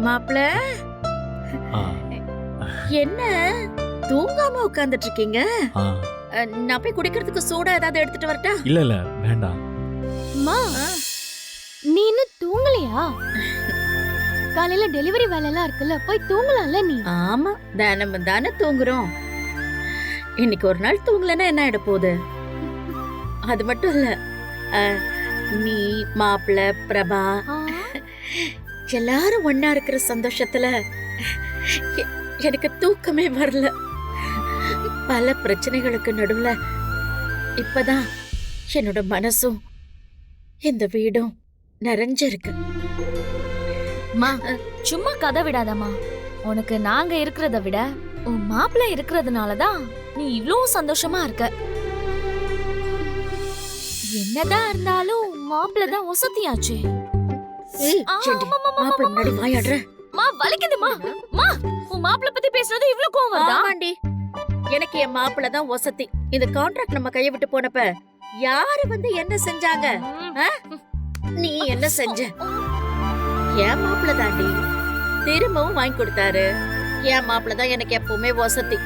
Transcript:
மாப்பிள ஆ, என்ன தூங்காம உட்கார்ந்துட்டு இருக்கீங்க? ஆ. நான் போய் குடிக்கிறதுக்கு சூடா ஏதாவது எடுத்துட்டு வரட்டா? இல்ல இல்ல வேண்டாம். அம்மா நீ இன்னும் தூங்கலையா? காலையில டெலிவரி வேலை எல்லாம் இருக்குல்ல, போய் தூங்கலாம்ல நீ. ஆமா, தினமும் தானே தூங்குறோம். இன்னைக்கு ஒரு நாள் தூங்கலன்னா என்ன ஆயிட போகுது? அது மட்டும் இல்ல, நீ மாப்பிள பிரபா ஆ, எல்லாரும் ஒண்ணா இருக்கிற சந்தோஷத்துல எ- எனக்கு தூக்கமே வரல. பல பிரச்சனைகளுக்கு நடுவுல இப்பதான் என்னோட மனசும் இந்த வீடும் நிறைஞ்சிருக்கு. அம்மா சும்மா கதை விடாதம்மா. உனக்கு நாங்க இருக்கிறத விட உன் மாப்பிள்ள இருக்கிறதுனாலதான் நீ இவ்ளோ சந்தோஷமா இருக்க. என்னதான் இருந்தாலும் மாப்பிள்ள தான் வசதியாச்சே. ஏய், ஆ, செண்டி, ஆமா, ஆமா, மாப்பிள ஆமா, முன்னாடி வாயாடுற. மா வலிக்குதுமா. மா உன் மாப்பிள்ள பத்தி பேசுறது இவ்ளோ கோவம் வருதா? ஆமாண்டி, எனக்கு என் மாப்பிள தான் வசதி. இந்த கான்ட்ராக்ட் நம்ம கைய விட்டு போனப்ப யாரு வந்து என்ன செஞ்சாங்க? நீ என்ன செஞ்ச? என் மாப்பிள தாண்டி திரும்பவும் வாங்கி கொடுத்தாரு. என் மாப்பிள தான் எனக்கு எப்பவுமே வசதி.